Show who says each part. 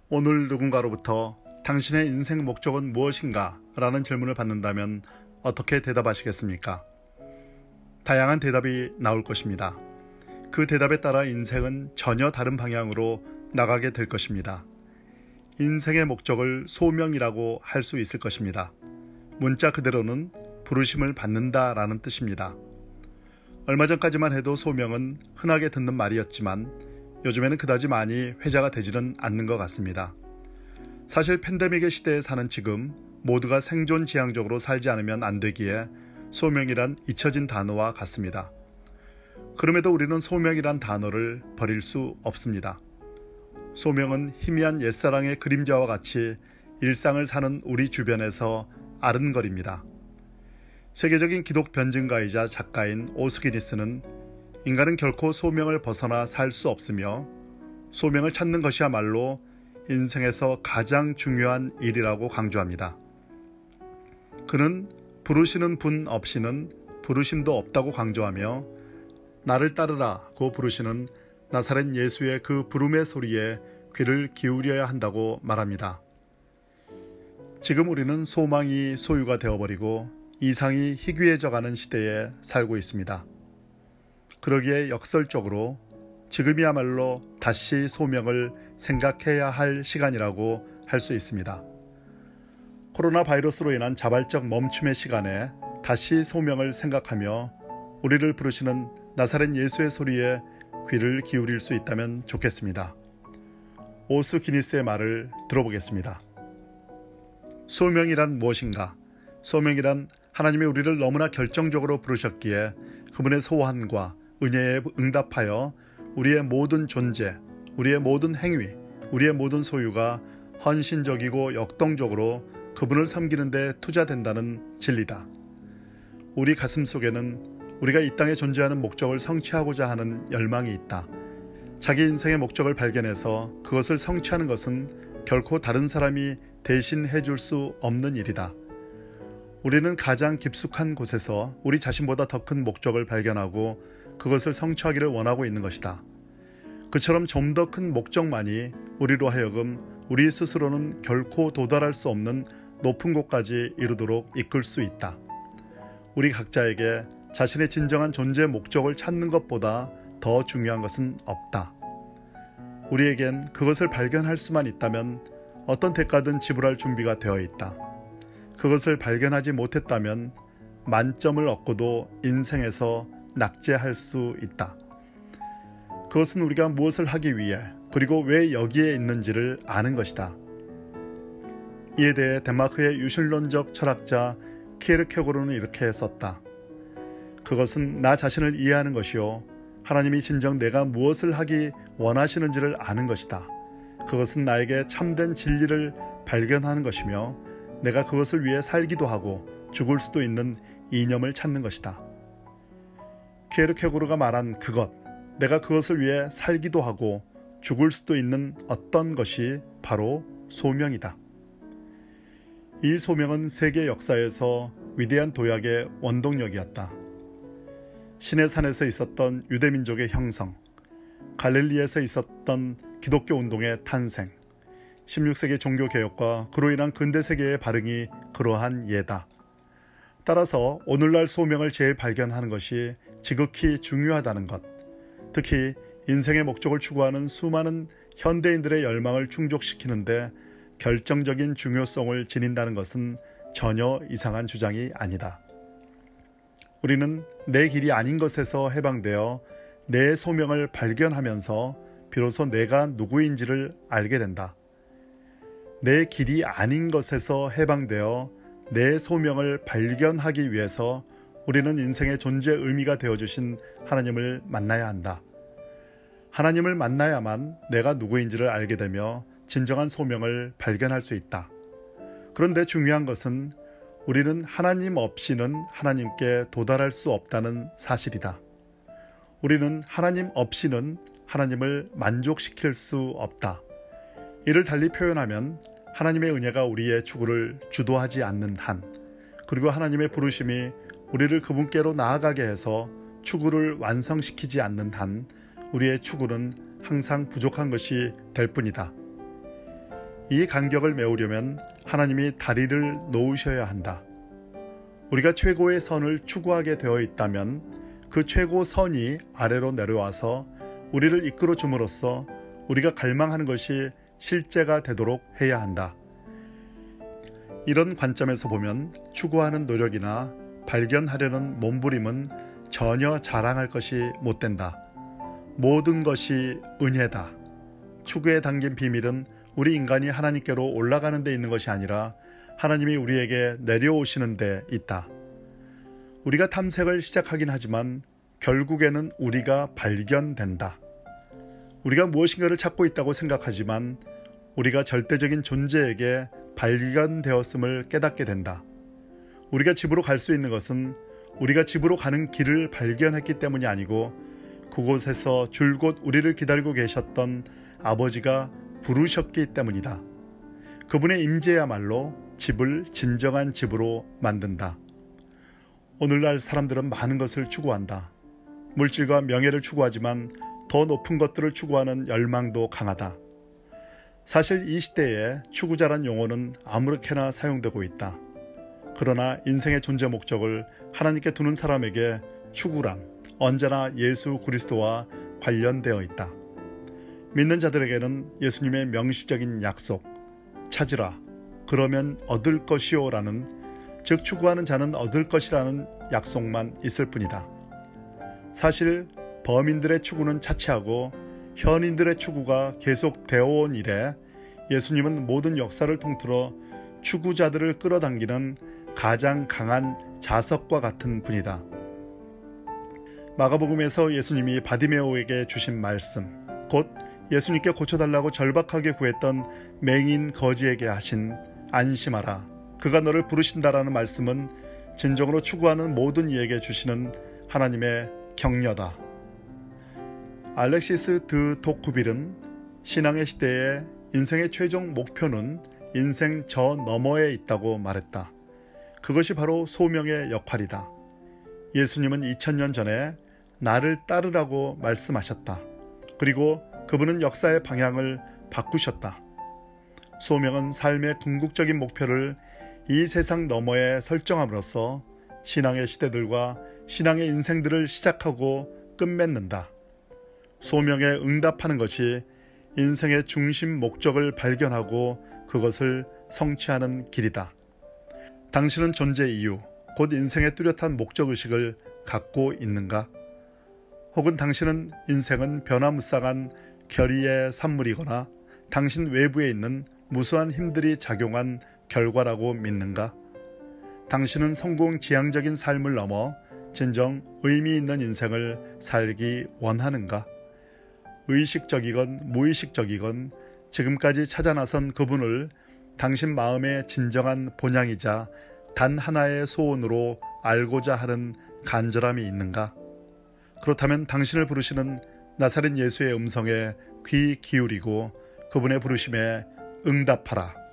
Speaker 1: 오늘 누군가로부터 당신의 인생 목적은 무엇인가? 라는 질문을 받는다면 어떻게 대답하시겠습니까? 다양한 대답이 나올 것입니다. 그 대답에 따라 인생은 전혀 다른 방향으로 나가게 될 것입니다. 인생의 목적을 소명이라고 할 수 있을 것입니다. 문자 그대로는 부르심을 받는다라는 뜻입니다. 얼마 전까지만 해도 소명은 흔하게 듣는 말이었지만 요즘에는 그다지 많이 회자가 되지는 않는 것 같습니다. 사실 팬데믹의 시대에 사는 지금 모두가 생존지향적으로 살지 않으면 안 되기에 소명이란 잊혀진 단어와 같습니다. 그럼에도 우리는 소명이란 단어를 버릴 수 없습니다. 소명은 희미한 옛사랑의 그림자와 같이 일상을 사는 우리 주변에서 아른거립니다. 세계적인 기독 변증가이자 작가인 오스기니스는 인간은 결코 소명을 벗어나 살 수 없으며 소명을 찾는 것이야말로 인생에서 가장 중요한 일이라고 강조합니다. 그는 부르시는 분 없이는 부르심도 없다고 강조하며 나를 따르라고 부르시는 나사렛 예수의 그 부름의 소리에 귀를 기울여야 한다고 말합니다. 지금 우리는 소망이 소유가 되어버리고 이상이 희귀해져가는 시대에 살고 있습니다. 그러기에 역설적으로 지금이야말로 다시 소명을 생각해야 할 시간이라고 할 수 있습니다. 코로나 바이러스로 인한 자발적 멈춤의 시간에 다시 소명을 생각하며 우리를 부르시는 나사렛 예수의 소리에 귀를 기울일 수 있다면 좋겠습니다. 오스기니스의 말을 들어보겠습니다. 소명이란 무엇인가? 소명이란 하나님이 우리를 너무나 결정적으로 부르셨기에 그분의 소환과 은혜에 응답하여 우리의 모든 존재, 우리의 모든 행위, 우리의 모든 소유가 헌신적이고 역동적으로 그분을 섬기는 데 투자된다는 진리다. 우리 가슴 속에는 우리가 이 땅에 존재하는 목적을 성취하고자 하는 열망이 있다. 자기 인생의 목적을 발견해서 그것을 성취하는 것은 결코 다른 사람이 대신 해줄 수 없는 일이다. 우리는 가장 깊숙한 곳에서 우리 자신보다 더 큰 목적을 발견하고 그것을 성취하기를 원하고 있는 것이다. 그처럼 좀 더 큰 목적만이 우리로 하여금 우리 스스로는 결코 도달할 수 없는 높은 곳까지 이르도록 이끌 수 있다. 우리 각자에게 자신의 진정한 존재의 목적을 찾는 것보다 더 중요한 것은 없다. 우리에겐 그것을 발견할 수만 있다면 어떤 대가든 지불할 준비가 되어 있다. 그것을 발견하지 못했다면 만점을 얻고도 인생에서 낙제할 수 있다. 그것은 우리가 무엇을 하기 위해 그리고 왜 여기에 있는지를 아는 것이다. 이에 대해 덴마크의 유실론적 철학자 키에르케고르는 이렇게 썼다. 그것은 나 자신을 이해하는 것이요 하나님이 진정 내가 무엇을 하기 원하시는지를 아는 것이다. 그것은 나에게 참된 진리를 발견하는 것이며 내가 그것을 위해 살기도 하고 죽을 수도 있는 이념을 찾는 것이다. 키에르케고르가 말한 그것, 내가 그것을 위해 살기도 하고 죽을 수도 있는 어떤 것이 바로 소명이다. 이 소명은 세계 역사에서 위대한 도약의 원동력이었다. 시내산에서 있었던 유대민족의 형성, 갈릴리에서 있었던 기독교 운동의 탄생, 16세기 종교개혁과 그로 인한 근대세계의 발흥이 그러한 예다. 따라서 오늘날 소명을 재발견하는 것이 지극히 중요하다는 것, 특히 인생의 목적을 추구하는 수많은 현대인들의 열망을 충족시키는데 결정적인 중요성을 지닌다는 것은 전혀 이상한 주장이 아니다. 우리는 내 길이 아닌 것에서 해방되어 내 소명을 발견하면서 비로소 내가 누구인지를 알게 된다. 내 길이 아닌 것에서 해방되어 내 소명을 발견하기 위해서 우리는 인생의 존재의 의미가 되어주신 하나님을 만나야 한다. 하나님을 만나야만 내가 누구인지를 알게 되며 진정한 소명을 발견할 수 있다. 그런데 중요한 것은 우리는 하나님 없이는 하나님께 도달할 수 없다는 사실이다. 우리는 하나님 없이는 하나님을 만족시킬 수 없다. 이를 달리 표현하면 하나님의 은혜가 우리의 추구를 주도하지 않는 한, 그리고 하나님의 부르심이 우리를 그분께로 나아가게 해서 추구를 완성시키지 않는 한 우리의 추구는 항상 부족한 것이 될 뿐이다. 이 간격을 메우려면 하나님이 다리를 놓으셔야 한다. 우리가 최고의 선을 추구하게 되어 있다면 그 최고 선이 아래로 내려와서 우리를 이끌어 줌으로써 우리가 갈망하는 것이 실제가 되도록 해야 한다. 이런 관점에서 보면 추구하는 노력이나 발견하려는 몸부림은 전혀 자랑할 것이 못 된다. 모든 것이 은혜다. 추구에 담긴 비밀은 우리 인간이 하나님께로 올라가는 데 있는 것이 아니라 하나님이 우리에게 내려오시는 데 있다. 우리가 탐색을 시작하긴 하지만 결국에는 우리가 발견된다. 우리가 무엇인가를 찾고 있다고 생각하지만 우리가 절대적인 존재에게 발견되었음을 깨닫게 된다. 우리가 집으로 갈 수 있는 것은 우리가 집으로 가는 길을 발견했기 때문이 아니고 그곳에서 줄곧 우리를 기다리고 계셨던 아버지가 부르셨기 때문이다. 그분의 임재야말로 집을 진정한 집으로 만든다. 오늘날 사람들은 많은 것을 추구한다. 물질과 명예를 추구하지만 더 높은 것들을 추구하는 열망도 강하다. 사실 이 시대에 추구자란 용어는 아무렇게나 사용되고 있다. 그러나 인생의 존재 목적을 하나님께 두는 사람에게 추구란 언제나 예수 그리스도와 관련되어 있다. 믿는 자들에게는 예수님의 명시적인 약속, 찾으라, 그러면 얻을 것이요 라는, 즉 추구하는 자는 얻을 것이라는 약속만 있을 뿐이다. 사실 범인들의 추구는 차치하고 현인들의 추구가 계속되어 온 이래 예수님은 모든 역사를 통틀어 추구자들을 끌어당기는 가장 강한 자석과 같은 분이다. 마가복음에서 예수님이 바디메오에게 주신 말씀, 곧 예수님께 고쳐달라고 절박하게 구했던 맹인 거지에게 하신 안심하라, 그가 너를 부르신다라는 말씀은 진정으로 추구하는 모든 이에게 주시는 하나님의 격려다. 알렉시스 드 토쿠빌은 신앙의 시대에 인생의 최종 목표는 인생 저 너머에 있다고 말했다. 그것이 바로 소명의 역할이다. 예수님은 2000년 전에 나를 따르라고 말씀하셨다. 그리고 그분은 역사의 방향을 바꾸셨다. 소명은 삶의 궁극적인 목표를 이 세상 너머에 설정함으로써 신앙의 시대들과 신앙의 인생들을 시작하고 끝맺는다. 소명에 응답하는 것이 인생의 중심 목적을 발견하고 그것을 성취하는 길이다. 당신은 존재 이유, 곧 인생의 뚜렷한 목적의식을 갖고 있는가? 혹은 당신은 인생은 변화무쌍한 결의의 산물이거나 당신 외부에 있는 무수한 힘들이 작용한 결과라고 믿는가? 당신은 성공 지향적인 삶을 넘어 진정 의미 있는 인생을 살기 원하는가? 의식적이건 무의식적이건 지금까지 찾아 나선 그분을 당신 마음의 진정한 본향이자 단 하나의 소원으로 알고자 하는 간절함이 있는가? 그렇다면 당신을 부르시는 나사렛 예수의 음성에 귀 기울이고 그분의 부르심에 응답하라.